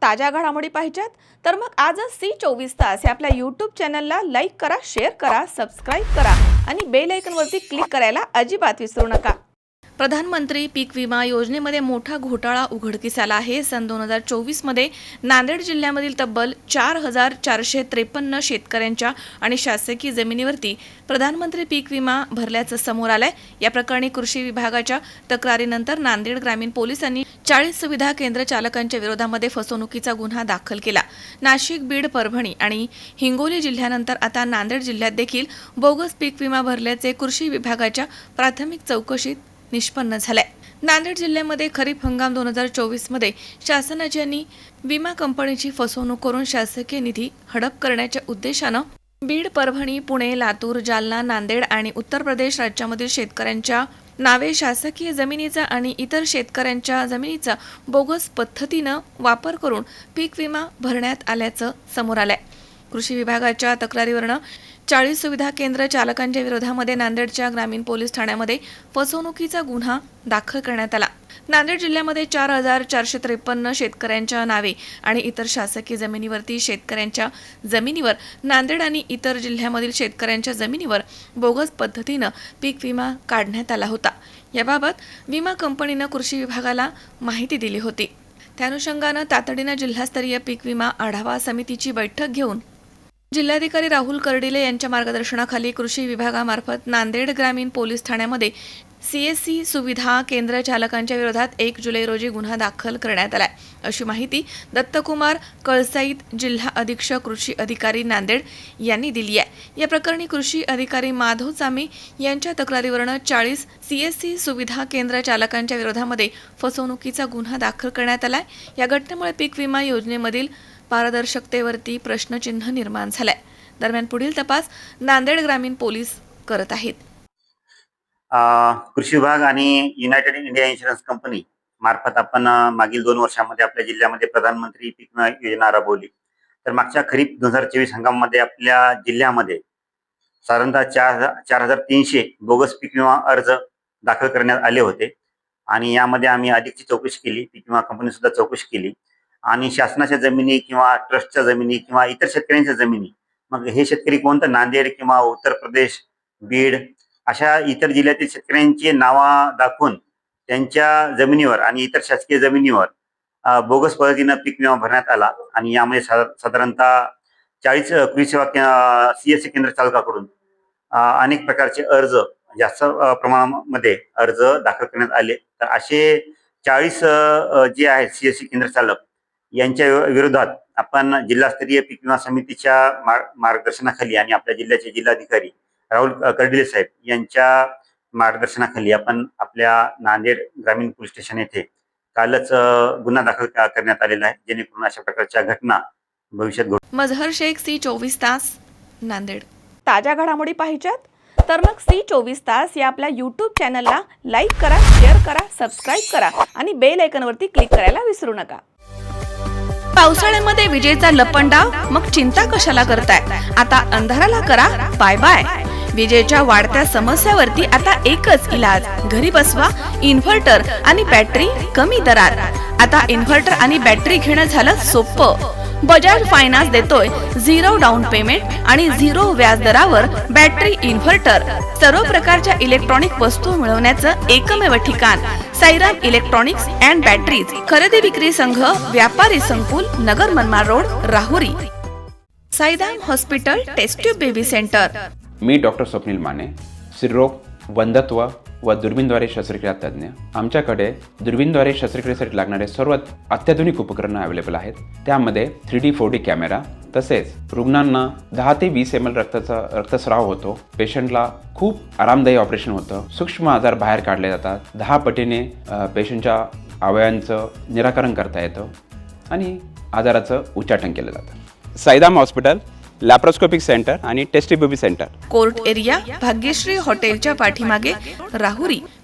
ताज्या घडामोडी पाहिजेत तर मग आजच C24 या आपल्या YouTube चॅनलला लाईक करा, शेअर करा, सबस्क्राइब करा आणि बेल आयकॉनवरती क्लिक करायला अजिबात विसरू नका। प्रधानमंत्री पीक विमा योजनेमध्ये मोठा घोटाळा उघडकीस आला आहे। सन 2024 मध्ये नांदेड जिल्ह्यामधील तब्बल 4453 शेतकऱ्यांच्या आणि शासकीय जमिनीवरती प्रधानमंत्री पीक विमा भरल्याचं समोर आलंय। या प्रकरणी कृषी विभागाच्या तक्रारीनंतर नांदेड ग्रामीण पोलिसांनी 40 सुविधा केंद्र चालकांच्या विरोधामध्ये फसवणुकीचा गुन्हा दाखल केला। नाशिक, बीड, परभणी आणि हिंगोली जिल्ह्यानंतर आता नांदेड जिल्ह्यात देखील बोगस पीक विमा भरल्याचे कृषी विभागाच्या प्राथमिक चौकशीत निष्पन्न झालंय। नांदेड जिल्ह्यामध्ये खरीप हंगाम 2024 मध्ये शासनाने विमा कंपनीची फसवणूक करून शासकीय निधी हडप करण्याच्या उद्देशानं बीड, परभणी, पुणे, लातूर, जालना, नांदेड आणि उत्तर प्रदेश राज्यामधील शेतकऱ्यांच्या नावे शासकीय जमिनीचा आणि इतर शेतकऱ्यांच्या जमिनीचा बोगस पद्धतीनं वापर करून पीक विमा भरण्यात आल्याचं समोर आलंय। कृषी विभागाच्या तक्रारीवरून 40 सुविधा केंद्र चालकांच्या विरोधामध्ये नांदेडच्या ग्रामीण पोलीस ठाण्यामध्ये फसवणुकीचा गुन्हा दाखल करण्यात आला। नांदेड जिल्ह्यामध्ये 4453 शेतकऱ्यांच्या नावे आणि इतर शासकीय जमिनीवरती शेतकऱ्यांच्या जमिनीवर नांदेड आणि इतर जिल्ह्यामधील शेतकऱ्यांच्या जमिनीवर बोगस पद्धतीनं पीक विमा काढण्यात आला होता। याबाबत विमा कंपनीनं कृषी विभागाला माहिती दिली होती। त्या अनुषंगानं तातडीनं जिल्हास्तरीय पीक विमा आढावा समितीची बैठक घेऊन जिल्हाधिकारी राहुल कर्डिले यांच्या मार्गदर्शनाखाली कृषी विभागामार्फत नांदेड ग्रामीण पोलीस ठाण्यामध्ये CSC सुविधा केंद्र चालकांच्या विरोधात 1 जुलै रोजी गुन्हा दाखल करण्यात आलाय, अशी माहिती दत्तकुमार कळसाईत, जिल्हा अधीक्षक कृषी अधिकारी नांदेड यांनी दिली आहे। या प्रकरणी कृषी अधिकारी माधव चामे यांच्या तक्रारीवरून 40 CSC सुविधा केंद्र चालकांच्या विरोधामध्ये फसवणुकीचा गुन्हा दाखल करण्यात आलाय। या घटनेमुळे पीक विमा योजनेमधील पारदर्शकतेवरती प्रश्नचिन्ह निर्माण झालाय। दरम्यान पुढील तपास नांदेड ग्रामीण पोलीस करत आहेत। कृषी विभाग आणि युनायटेड इंडिया इन्शुरन्स कंपनी मार्फत आपण मागील 2 वर्षांमध्ये आपल्या जिल्ह्यामध्ये प्रधानमंत्री पीक विमा योजना राबवली। तर मागच्या खरीप 2024 हंगामामध्ये आपल्या जिल्ह्यामध्ये साधारणतः 4300 बोगस पीक विमा अर्ज दाखल करण्यात आले होते आणि यामध्ये आम्ही अधिकची चौकशी केली, पीक विमा कंपनी सुद्धा चौकशी केली आणि शासनाच्या जमिनी किंवा ट्रस्टच्या जमिनी किंवा इतर शेतकऱ्यांच्या जमिनी, मग हे शेतकरी कोणतं नांदेड किंवा उत्तर प्रदेश, बीड अशा इतर जिल्ह्यातील शेतकऱ्यांची नावा दाखवून त्यांच्या जमिनीवर आणि इतर शासकीय जमिनीवर बोगस पद्धतीनं पीक विमा भरण्यात आला आणि यामध्ये साधारणतः 40 कृषी सेवा CSC केंद्र चालकाकडून अनेक प्रकारचे अर्ज, जास्त प्रमाणामध्ये अर्ज दाखल करण्यात आले। तर असे 40 जे आहेत CSC केंद्र चालक यांच्या विरोधात आपण जिल्हास्तरीय पीक विमा समितीच्या मार्गदर्शनाखाली आणि आपल्या जिल्ह्याचे जिल्हाधिकारी राहुल कर्डिले साहेब यांच्या मार्गदर्शनाखाली आपण आपल्या नांदेड ग्रामीण पोलीस स्टेशन येथे कालच गुन्हा दाखल करण्यात आलेला आहे, जेणेकरून अशा प्रकारच्या घटना भविष्यात घडू। मजहर शेख, C24 तास, नांदेड। ताज्या घडामोडी पाहिजेत तर मग C24 या आपल्या YouTube चॅनलला लाईक करा, शेअर करा, सबस्क्राइब करा आणि बेल आयकॉनवरती क्लिक करायला विसरू नका। पावसाळ्यामध्ये विजेचा लपंडाव, मग चिंता कशाला करताय? आता अंधाराला करा बाय बाय। विजेच्या वाढत्या समस्यावरती आता एकच इलाज, घरी बसवा इन्व्हर्टर आणि बॅटरी कमी दरात। आता इन्व्हर्टर आणि बॅटरी घेणं झालं सोपं। बजाज फायनान्स देतोय 0 डाऊन पेमेंट आणि 0 व्याज दरावर बॅटरी इन्व्हर्टर। सर्व प्रकारच्या इलेक्ट्रॉनिक वस्तू मिळवण्याचं एकमेव ठिकाण साईराम इलेक्ट्रॉनिक्स अँड बॅटरीज, खरेदी विक्री संघ, व्यापारी संकुल, Nagar Manmad road, Rahuri. Sairam hospital test tube baby centre. मी डॉक्टर स्वप्नील माने, स्त्रीरोग, वंध्यत्व व दुर्बीणद्वारे शस्त्रक्रिया तज्ज्ञ। आमच्याकडे दुर्बीणद्वारे शस्त्रक्रियेसाठी लागणारे सर्व अत्याधुनिक उपकरणं अवेलेबल आहेत। त्यामध्ये 3D 4D कॅमेरा, तसेच रुग्णांना 10 ते 20 ml रक्तस्राव होतो। पेशंटला खूप आरामदायी ऑपरेशन होतं। सूक्ष्म आजार बाहेर काढले जातात। 10 पटीने पेशंटच्या अवयवांचं निराकरण करता येतं आणि आजाराचं उच्चाटन केलं जातं। साईराम हॉस्पिटल, लॅप्रोस्कोपिक सेंटर आणि test tube baby centre, court area, Bhagyashree हॉटेलच्या पाठीमागे, राहुरी।